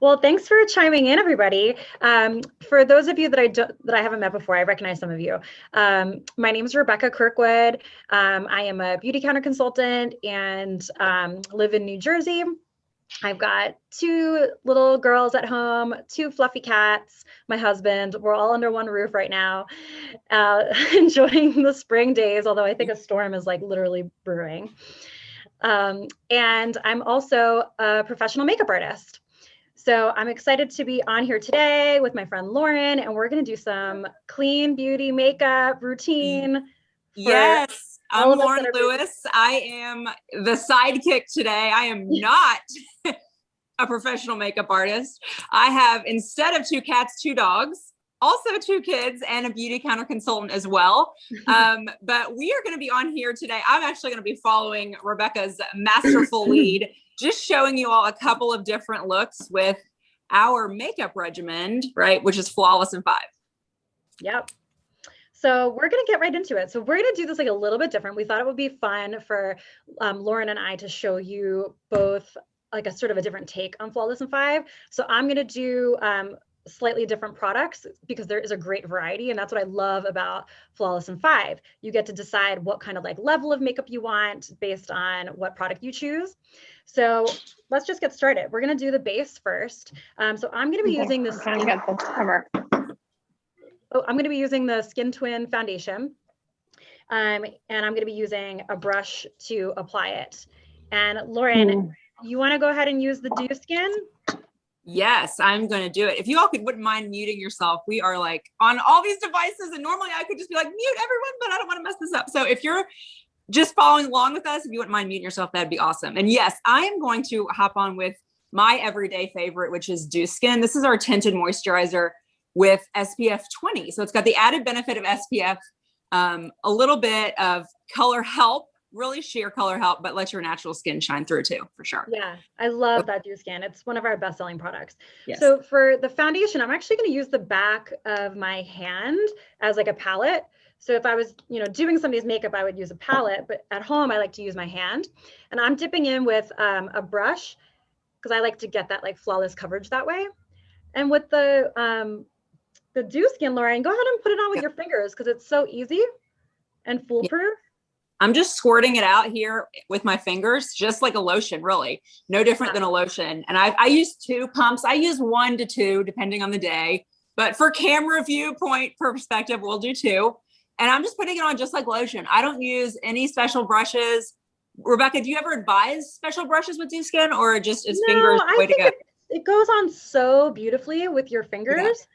Well, thanks for chiming in, everybody. For those of you that I haven't met before, I recognize some of you. My name is Rebecca Kirkwood. I am a beauty counter consultant and live in New Jersey. I've got 2 little girls at home, 2 fluffy cats, my husband. We're all under one roof right now, enjoying the spring days, although I think a storm is like literally brewing. And I'm also a professional makeup artist. So I'm excited to be on here today with my friend Lauren, and we're going to do some clean beauty makeup routine. Yes, I'm Lauren Lewis. I am the sidekick today. I am not a professional makeup artist. I have, instead of 2 cats, 2 dogs, also 2 kids, and a beauty counter consultant as well. But we are going to be on here today. I'm actually going to be following Rebecca's masterful lead, just showing you all a couple of different looks with our makeup regimen, right? Which is Flawless in 5. Yep. So we're going to get right into it. So we're going to do this like a little bit different. We thought it would be fun for Lauren and I to show you both like a sort of a different take on Flawless in 5. So I'm going to do slightly different products because there is a great variety, and that's what I love about Flawless in 5. You get to decide what kind of like level of makeup you want based on what product you choose. So let's just get started. We're going to do the base first. So I'm going to be using this. I'm going to be using the Skin Twin foundation, and I'm going to be using a brush to apply it. And Lauren, you want to go ahead and use the Dew Skin? Yes, I'm going to do it. If you all wouldn't mind muting yourself, we are like on all these devices, and normally I could just be like, mute everyone, but I don't want to mess this up. So if you're just following along with us, if you wouldn't mind muting yourself, that'd be awesome. And yes, I am going to hop on with my everyday favorite, which is Dew Skin. This is our tinted moisturizer with SPF 20. So it's got the added benefit of SPF, a little bit of color help, really sheer color help, but let your natural skin shine through too, for sure. Yeah, I love that Dew Skin. It's one of our best-selling products. Yes. So for the foundation, I'm actually going to use the back of my hand as like a palette. So if I was, doing somebody's makeup, I would use a palette, but at home, I like to use my hand. And I'm dipping in with a brush because I like to get that like flawless coverage that way. And with the Dew Skin, Lauren, go ahead and put it on with your fingers because it's so easy and foolproof. Yeah. I'm just squirting it out here with my fingers, just like a lotion, really. No different than a lotion. And I use 2 pumps. I use 1 to 2, depending on the day. But for camera viewpoint perspective, we'll do 2. And I'm just putting it on just like lotion. I don't use any special brushes. Rebecca, do you ever advise special brushes with Dew Skin, or just is fingers the way to go? It goes on so beautifully with your fingers.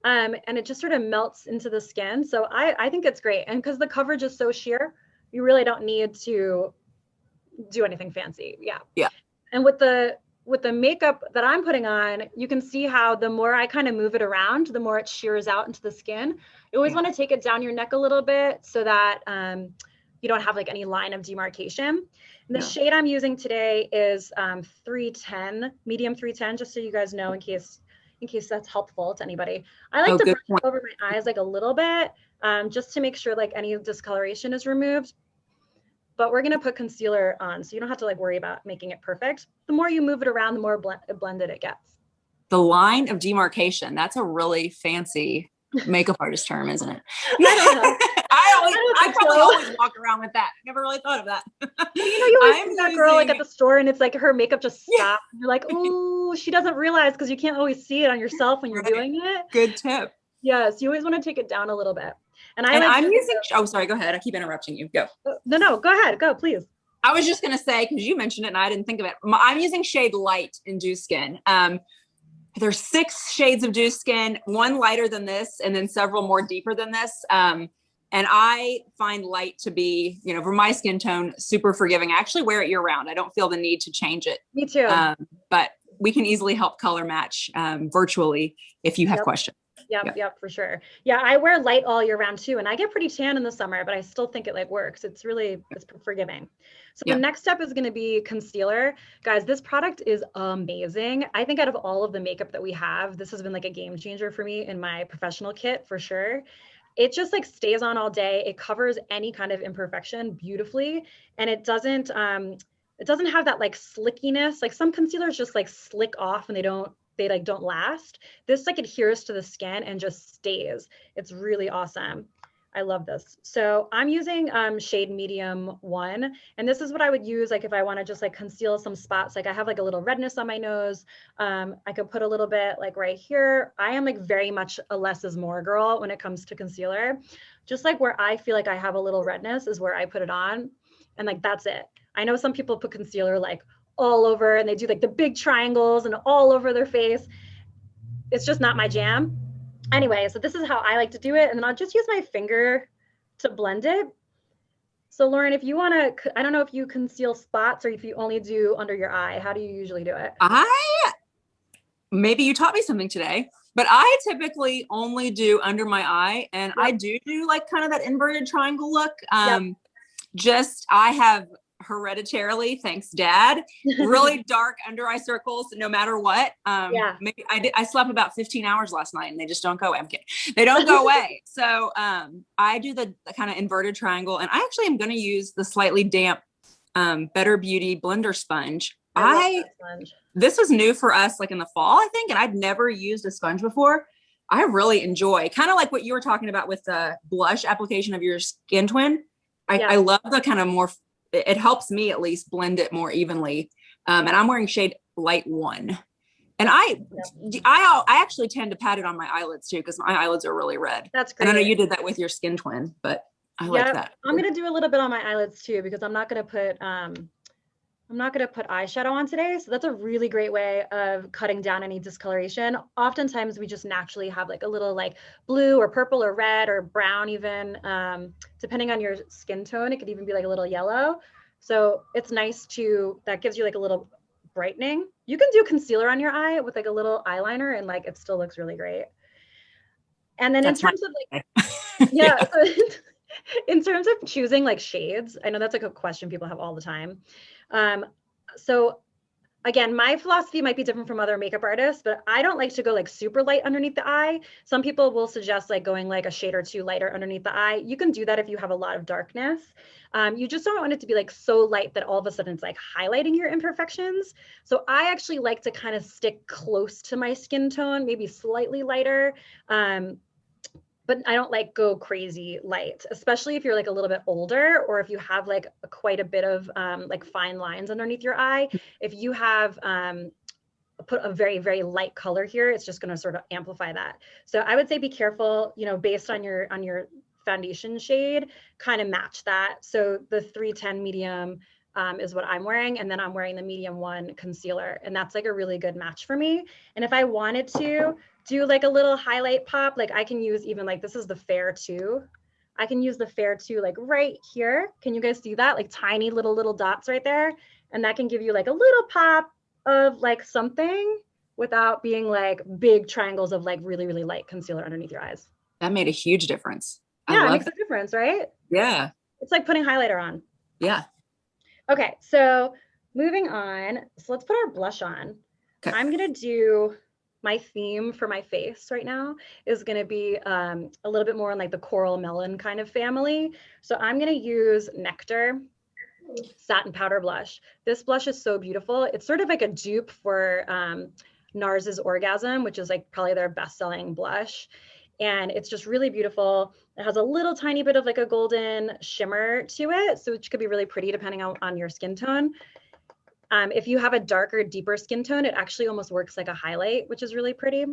Yeah. And it just sort of melts into the skin. So I think it's great. And because the coverage is so sheer, you really don't need to do anything fancy. Yeah. Yeah. And with the makeup that I'm putting on, you can see how the more I kind of move it around, the more it shears out into the skin. You always want to take it down your neck a little bit so that you don't have like any line of demarcation. And the shade I'm using today is 310, medium 310, just so you guys know in case that's helpful to anybody. I like to brush over my eyes like a little bit, just to make sure like any discoloration is removed. But we're gonna put concealer on, so you don't have to like worry about making it perfect. The more you move it around, the more blended it gets. The line of demarcation, that's a really fancy makeup artist term, isn't it? I don't know. I probably always walk around with that. Never really thought of that. You always see that girl like at the store and it's like her makeup just stopped. Yeah. You're like, oh, she doesn't realize because you can't always see it on yourself when you're doing it. Good tip. Yes, you always want to take it down a little bit. And I'm using, oh, sorry, go ahead. I keep interrupting you. Go. No, go ahead. Go, please. I was just going to say, because you mentioned it and I didn't think of it. I'm using shade light in Dew Skin. There's 6 shades of Dew Skin, 1 lighter than this, and then several more deeper than this. And I find light to be, for my skin tone, super forgiving. I actually wear it year round. I don't feel the need to change it. Me too. But we can easily help color match virtually if you have questions. Yep, for sure. Yeah, I wear light all year round too, and I get pretty tan in the summer, but I still think it like works. It's forgiving. So the next step is going to be concealer. Guys, this product is amazing. I think out of all of the makeup that we have, this has been like a game changer for me in my professional kit for sure. It just like stays on all day. It covers any kind of imperfection beautifully, and it doesn't have that like slickiness. Like some concealers just like slick off and they don't they like don't last. This like adheres to the skin and just stays. It's really awesome. I love this. So I'm using shade medium 1, and this is what I would use like if I want to just like conceal some spots. Like I have like a little redness on my nose. I could put a little bit like right here. I am like very much a less is more girl when it comes to concealer. Just like where I feel like I have a little redness is where I put it on, and like that's it. I know some people put concealer like all over and they do like the big triangles and all over their face. It's just not my jam. Anyway, so this is how I like to do it. And then I'll just use my finger to blend it. So Lauren, if you want to, I don't know if you conceal spots or if you only do under your eye. How do you usually do it? Maybe you taught me something today, but I typically only do under my eye, and I do like kind of that inverted triangle look. Just, I have hereditarily, thanks dad, really dark under eye circles no matter what. Maybe I slept about 15 hours last night and they just don't go away. I'm kidding. They don't go away. So I do the kind of inverted triangle, and I actually am going to use the slightly damp Better Beauty blender sponge. This was new for us like in the fall, I think, and I'd never used a sponge before. I really enjoy kind of like what you were talking about with the blush application of your Skin Twin. I love the kind of more, it helps me at least blend it more evenly. And I'm wearing shade light 1. And I actually tend to pat it on my eyelids too, because my eyelids are really red. That's great. And I know you did that with your Skin Twin, but I like that. I'm going to do a little bit on my eyelids too, because I'm not going to put eyeshadow on today. So that's a really great way of cutting down any discoloration. Oftentimes we just naturally have like a little like blue or purple or red or brown even, depending on your skin tone. It could even be like a little yellow. So it's nice that gives you like a little brightening. You can do concealer on your eye with like a little eyeliner and like it still looks really great. And then in terms of like, so in terms of choosing like shades, I know that's like a question people have all the time. So again, my philosophy might be different from other makeup artists, but I don't like to go like super light underneath the eye. Some people will suggest like going like a shade or 2 lighter underneath the eye. You can do that if you have a lot of darkness. You just don't want it to be like so light that all of a sudden it's like highlighting your imperfections. So I actually like to kind of stick close to my skin tone, maybe slightly lighter. But I don't like go crazy light, especially if you're like a little bit older or if you have like quite a bit of like fine lines underneath your eye. If you have put a very, very light color here, it's just going to sort of amplify that. So I would say be careful, based on your foundation shade, kind of match that. So the 310 medium is what I'm wearing. And then I'm wearing the medium 1 concealer. And that's like a really good match for me. And if I wanted to do like a little highlight pop, like I can use even like, this is the Fair 2. I can use the Fair 2 like right here. Can you guys see that? Like tiny little dots right there. And that can give you like a little pop of like something without being like big triangles of like really, really light concealer underneath your eyes. That made a huge difference. Yeah, it makes a difference, right? Yeah. It's like putting highlighter on. Yeah. Okay, so moving on. So let's put our blush on. Okay. I'm going to do my theme for my face right now is going to be a little bit more in like the coral melon kind of family. So I'm going to use Nectar Satin Powder Blush. This blush is so beautiful. It's sort of like a dupe for NARS's Orgasm, which is like probably their best-selling blush. And it's just really beautiful. It has a little tiny bit of like a golden shimmer to it, so which could be really pretty depending on your skin tone. If you have a darker, deeper skin tone, it actually almost works like a highlight, which is really pretty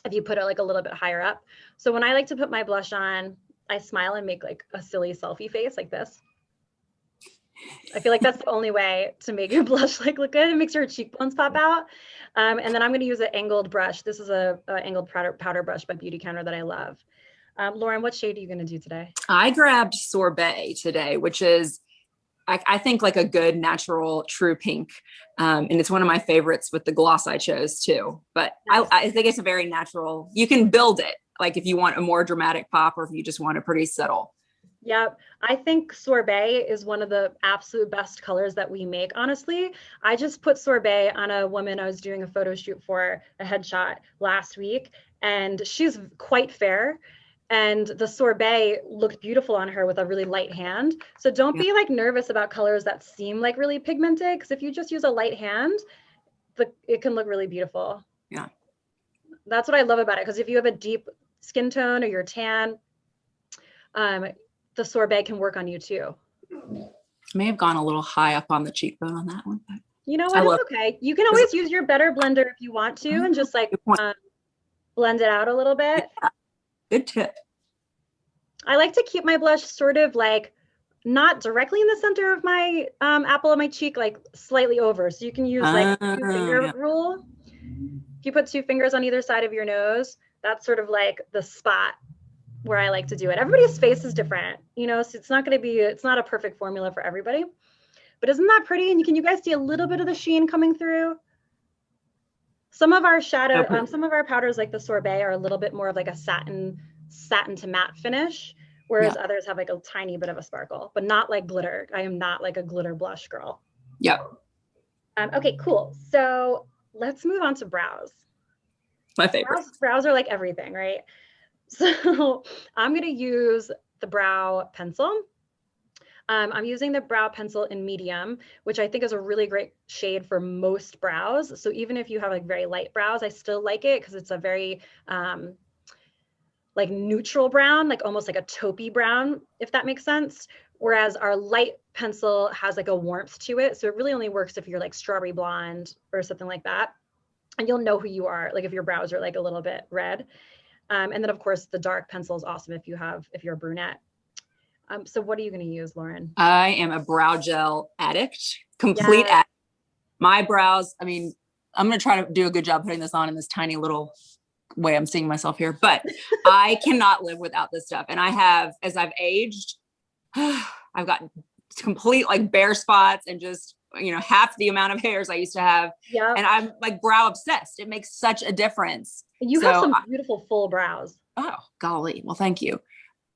if you put it like a little bit higher up. So when I like to put my blush on, I smile and make like a silly selfie face like this. I feel like that's the only way to make your blush like look good. It makes your cheekbones pop out. And then I'm going to use an angled brush. This is a angled powder brush by Beauty Counter that I love. Lauren, what shade are you going to do today? I grabbed Sorbet today, which is, I think like a good natural true pink. And it's one of my favorites with the gloss I chose too. But nice. I think it's a very natural, you can build it. Like if you want a more dramatic pop or if you just want a pretty subtle. Yep. I think Sorbet is one of the absolute best colors that we make, honestly. I just put Sorbet on a woman I was doing a photo shoot for, a headshot last week, and she's quite fair. And the Sorbet looked beautiful on her with a really light hand. So don't be like nervous about colors that seem like really pigmented, because if you just use a light hand, it can look really beautiful. Yeah. That's what I love about it. Because if you have a deep skin tone or you're tan, the sorbet can work on you too. May have gone a little high up on the cheekbone on that one, but you know what? It's okay. You can always use your better blender if you want to, and just like blend it out a little bit. Yeah. Good tip. I like to keep my blush sort of like not directly in the center of my apple of my cheek, like slightly over. So you can use like a 2-finger rule. If you put 2 fingers on either side of your nose, that's sort of like the spot where I like to do it. Everybody's face is different, you know, so it's not going to be, it's not a perfect formula for everybody, but isn't that pretty? And you guys see a little bit of the sheen coming through? Some of our shadow, some of our powders like the sorbet are a little bit more of like a satin to matte finish, whereas others have like a tiny bit of a sparkle, but not like glitter. I am not like a glitter blush girl. Yeah. Okay, cool. So let's move on to brows. My favorite. Brows are like everything, right? So I'm going to use the brow pencil. I'm using the brow pencil in medium, which I think is a really great shade for most brows. So even if you have like very light brows, I still like it because it's a very like neutral brown, like almost like a taupey brown, if that makes sense. Whereas our light pencil has like a warmth to it. So it really only works if you're like strawberry blonde or something like that. And you'll know who you are, like if your brows are like a little bit red. And then of course the dark pencil is awesome if you're a brunette. So what are you going to use, Lauren? I am a brow gel addict, complete addict. My brows, I mean, I'm going to try to do a good job putting this on in this tiny little way I'm seeing myself here, but I cannot live without this stuff. And I have, as I've aged, I've got complete like bare spots and just, you know, half the amount of hairs I used to have. Yeah. And I'm like brow obsessed. It makes such a difference. You have some beautiful full brows. Oh, golly. Well, thank you.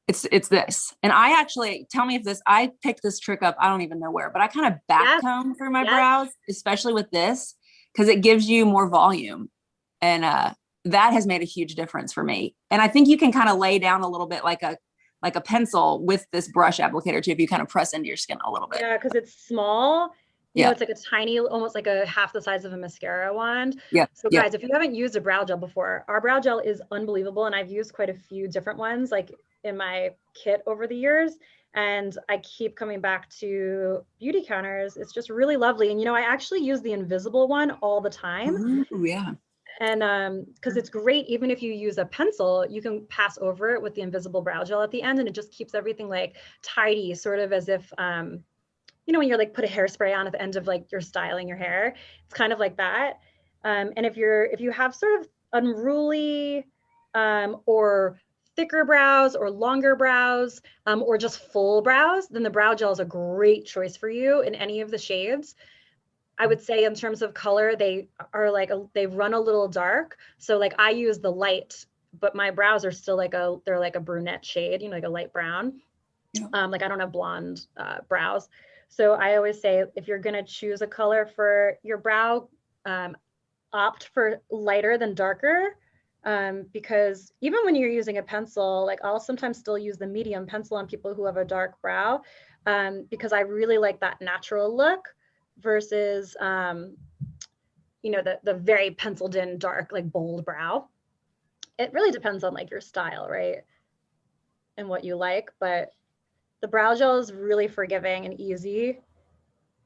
It's this. And I actually, tell me if I picked this trick up, I don't even know where, but I kind of back comb through my brows, especially with this, because it gives you more volume. And that has made a huge difference for me. And I think you can kind of lay down a little bit like a pencil with this brush applicator too, if you kind of press into your skin a little bit. Yeah, because it's small. You know, it's like a tiny, almost like a half the size of a mascara wand. Yeah. So guys, if you haven't used a brow gel before, our brow gel is unbelievable. And I've used quite a few different ones like in my kit over the years. And I keep coming back to beauty counters. It's just really lovely. And, you know, I actually use the invisible one all the time. Ooh, yeah. And because it's great, even if you use a pencil, you can pass over it with the invisible brow gel at the end. And it just keeps everything like tidy, sort of as if, you know, when you're like put a hairspray on at the end of like you're styling your hair, it's kind of like that. And if you have sort of unruly or thicker brows or longer brows or just full brows, then the brow gel is a great choice for you in any of the shades. I would say in terms of color, they are like, they run a little dark. So like I use the light, but my brows are still like they're like a brunette shade, you know, like a light brown. Yeah. Like I don't have blonde brows. So I always say, if you're going to choose a color for your brow, opt for lighter than darker. Because even when you're using a pencil, like I'll sometimes still use the medium pencil on people who have a dark brow, because I really like that natural look versus, you know, the very penciled in dark, like bold brow. It really depends on like your style, right? And what you like, but the brow gel is really forgiving and easy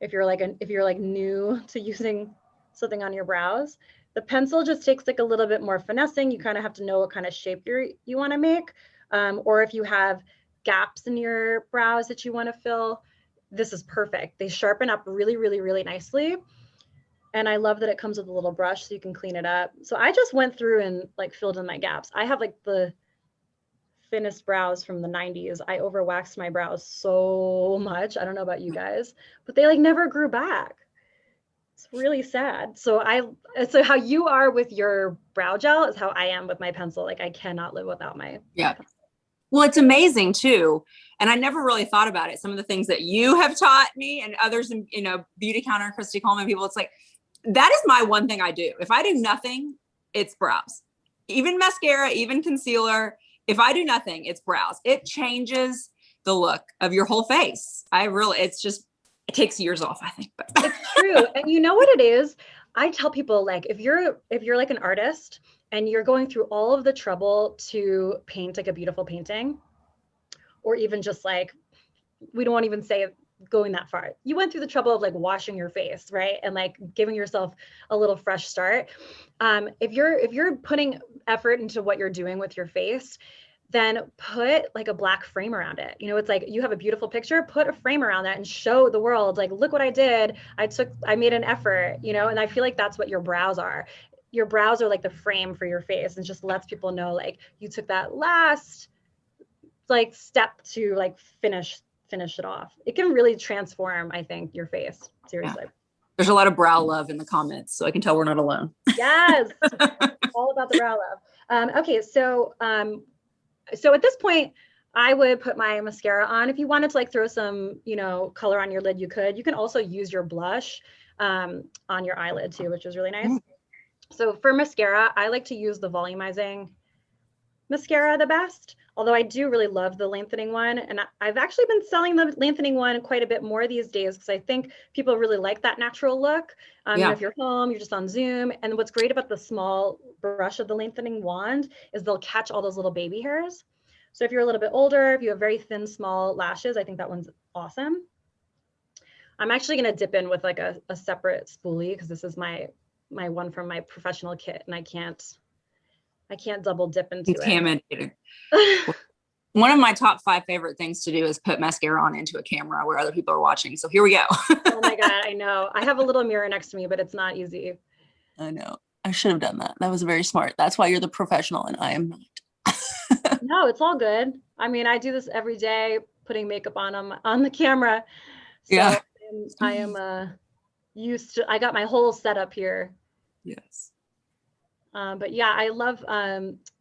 if you're like new to using something on your brows. The pencil just takes like a little bit more finessing. You kind of have to know what kind of shape you want to make. Or if you have gaps in your brows that you want to fill, this is perfect. They sharpen up really, really, really nicely. And I love that it comes with a little brush so you can clean it up. So I just went through and like filled in my gaps. I have like the thinnest brows from the 90s. I overwaxed my brows so much. I don't know about you guys, but they like never grew back. It's really sad. So how you are with your brow gel is how I am with my pencil. Like I cannot live without my pencil. Well, it's amazing too. And I never really thought about it. Some of the things that you have taught me and others in, you know, beauty counter, Christy Coleman people, it's like, that is my one thing I do. If I do nothing, it's brows, even mascara, even concealer. If I do nothing, it's brows. It changes the look of your whole face. It takes years off, I think. But it's true. And you know what it is? I tell people, like, if you're like an artist and you're going through all of the trouble to paint like a beautiful painting, or even just like, we don't even say going that far. You went through the trouble of like washing your face, right? And like giving yourself a little fresh start. If you're putting effort into what you're doing with your face, then put like a black frame around it. You know, it's like you have a beautiful picture, put a frame around that and show the world, like, look what I did. I made an effort, you know, and I feel like that's what your brows are. Your brows are like the frame for your face, and just lets people know like you took that last like step to like finish it off. It can really transform, I think, your face. Seriously. Yeah. There's a lot of brow love in the comments, so I can tell we're not alone. Yes. All about the brow love. Okay. So at this point, I would put my mascara on. If you wanted to like throw some, you know, color on your lid, you could. You can also use your blush on your eyelid too, which is really nice. So for mascara, I like to use the volumizing mascara the best, although I do really love the lengthening one. And I've actually been selling the lengthening one quite a bit more these days because I think people really like that natural look. You know, if you're home, you're just on Zoom. And what's great about the small brush of the lengthening wand is they'll catch all those little baby hairs. So if you're a little bit older, if you have very thin, small lashes, I think that one's awesome. I'm actually going to dip in with like a separate spoolie because this is my one from my professional kit, and I can't double dip into it. One of my top 5 favorite things to do is put mascara on into a camera where other people are watching. So here we go. Oh my God, I know. I have a little mirror next to me, but it's not easy. I know. I should have done that. That was very smart. That's why you're the professional and I am not. No, it's all good. I mean, I do this every day, putting makeup on the camera. So yeah. I am used to, I got my whole setup here. Yes. But yeah, I love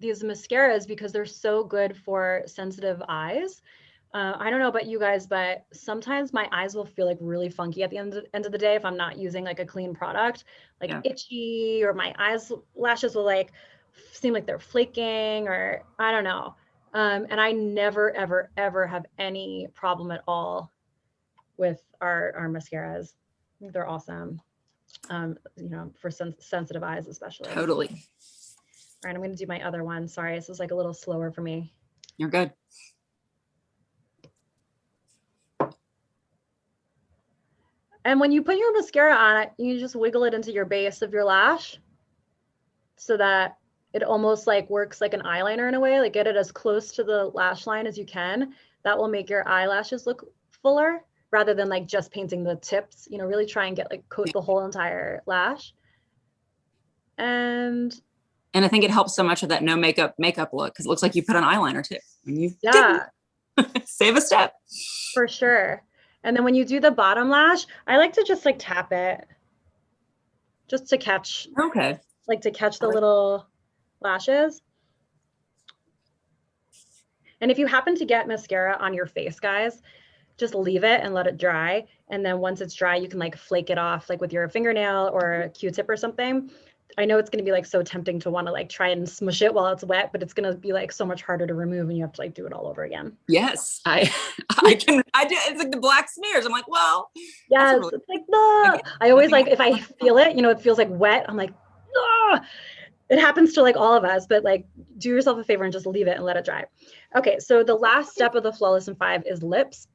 these mascaras because they're so good for sensitive eyes. I don't know about you guys, but sometimes my eyes will feel like really funky at the end of the day if I'm not using like a clean product, like itchy, or my lashes will like seem like they're flaking, or I don't know. And I never, ever, ever have any problem at all with our mascaras. I think they're awesome. You know, for sensitive eyes, especially. Totally. All right, I'm going to do my other one. Sorry, this is like a little slower for me. You're good. And when you put your mascara on it, you just wiggle it into your base of your lash so that it almost like works like an eyeliner in a way, like get it as close to the lash line as you can. That will make your eyelashes look fuller, rather than like just painting the tips, you know, really try and get like coat the whole entire lash. And I think it helps so much with that no makeup look, because it looks like you put on eyeliner too. And you save a step. For sure. And then when you do the bottom lash, I like to just like tap it just to catch, like to catch the little lashes. And if you happen to get mascara on your face, guys, just leave it and let it dry. And then once it's dry, you can like flake it off like with your fingernail or a Q-tip or something. I know it's going to be like so tempting to want to like try and smush it while it's wet, but it's going to be like so much harder to remove and you have to like do it all over again. Yes. I do. It's like the black smears. I'm like, well, yes, really, it's like, I always like, if I feel it, you know, it feels like wet. I'm like, it happens to like all of us, but like do yourself a favor and just leave it and let it dry. Okay. So the last step of the Flawless in 5 is lips.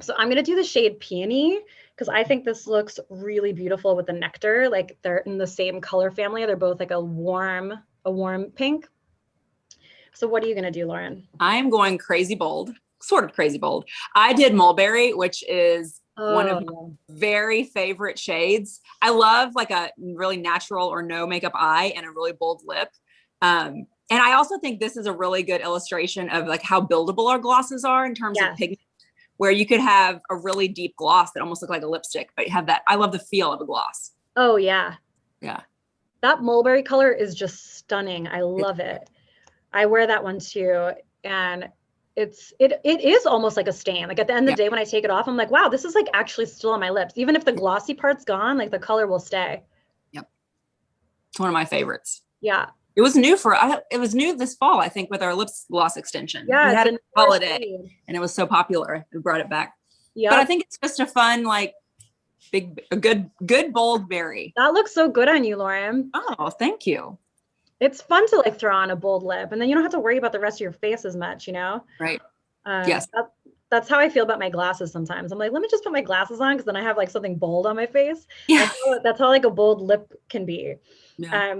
So I'm going to do the shade Peony because I think this looks really beautiful with the Nectar. Like they're in the same color family. They're both like a warm pink. So what are you going to do, Lauren? I'm going crazy bold, sort of crazy bold. I did Mulberry, which is one of my very favorite shades. I love like a really natural or no makeup eye and a really bold lip. And I also think this is a really good illustration of like how buildable our glosses are in terms of pigment, where you could have a really deep gloss that almost look like a lipstick, but you have that. I love the feel of a gloss. Oh yeah. Yeah. That mulberry color is just stunning. I love it. I wear that one too. And it is almost like a stain. Like at the end of the day, when I take it off, I'm like, wow, this is like actually still on my lips. Even if the glossy part's gone, like the color will stay. Yep. It's one of my favorites. Yeah. It was new this fall, I think, with our lips gloss extension. Yeah, we had a holiday and it was so popular. We brought it back. Yeah. But I think it's just a fun, like, A good bold berry. That looks so good on you, Lauren. Oh, thank you. It's fun to like throw on a bold lip, and then you don't have to worry about the rest of your face as much, you know? Right. Yes. That's how I feel about my glasses sometimes. I'm like, let me just put my glasses on because then I have like something bold on my face. Yeah. That's how like a bold lip can be. Yeah.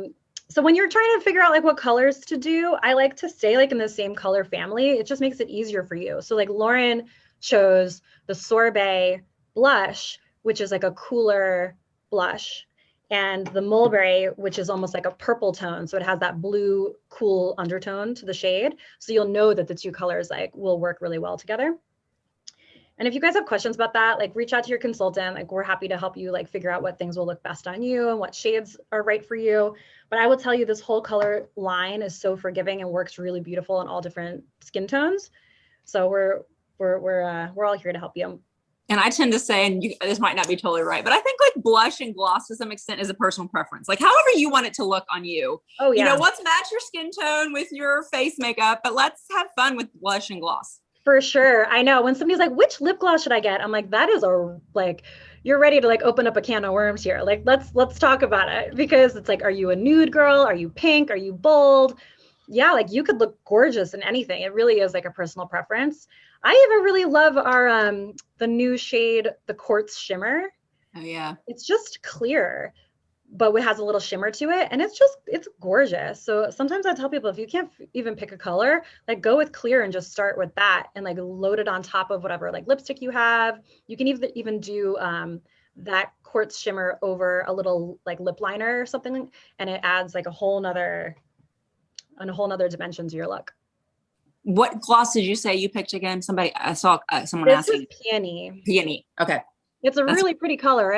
So when you're trying to figure out like what colors to do, I like to stay like in the same color family. It just makes it easier for you. So like Lauren chose the Sorbet blush, which is like a cooler blush, and the Mulberry, which is almost like a purple tone. So it has that blue cool undertone to the shade. So you'll know that the two colors like will work really well together. And if you guys have questions about that, like reach out to your consultant. Like we're happy to help you like figure out what things will look best on you and what shades are right for you. But I will tell you, this whole color line is so forgiving and works really beautiful in all different skin tones. So we're all here to help you. And I tend to say, and this might not be totally right, but I think like blush and gloss to some extent is a personal preference. Like however you want it to look on you. Oh yeah. You know, let's match your skin tone with your face makeup, but let's have fun with blush and gloss. For sure. I know when somebody's like, which lip gloss should I get? I'm like, that is you're ready to like open up a can of worms here. Like, let's talk about it, because it's like, are you a nude girl? Are you pink? Are you bold? Yeah. Like you could look gorgeous in anything. It really is like a personal preference. I even really love our, the new shade, the Quartz Shimmer. Oh yeah. It's just clear, but it has a little shimmer to it, and it's gorgeous. So sometimes I tell people, if you can't even pick a color, like go with clear and just start with that and like load it on top of whatever like lipstick you have. You can even do that Quartz Shimmer over a little like lip liner or something, and it adds like a whole nother dimension to your look. What gloss did you say you picked again? I saw someone asking. This is Peony. Peony. Okay. It's a really pretty color, right?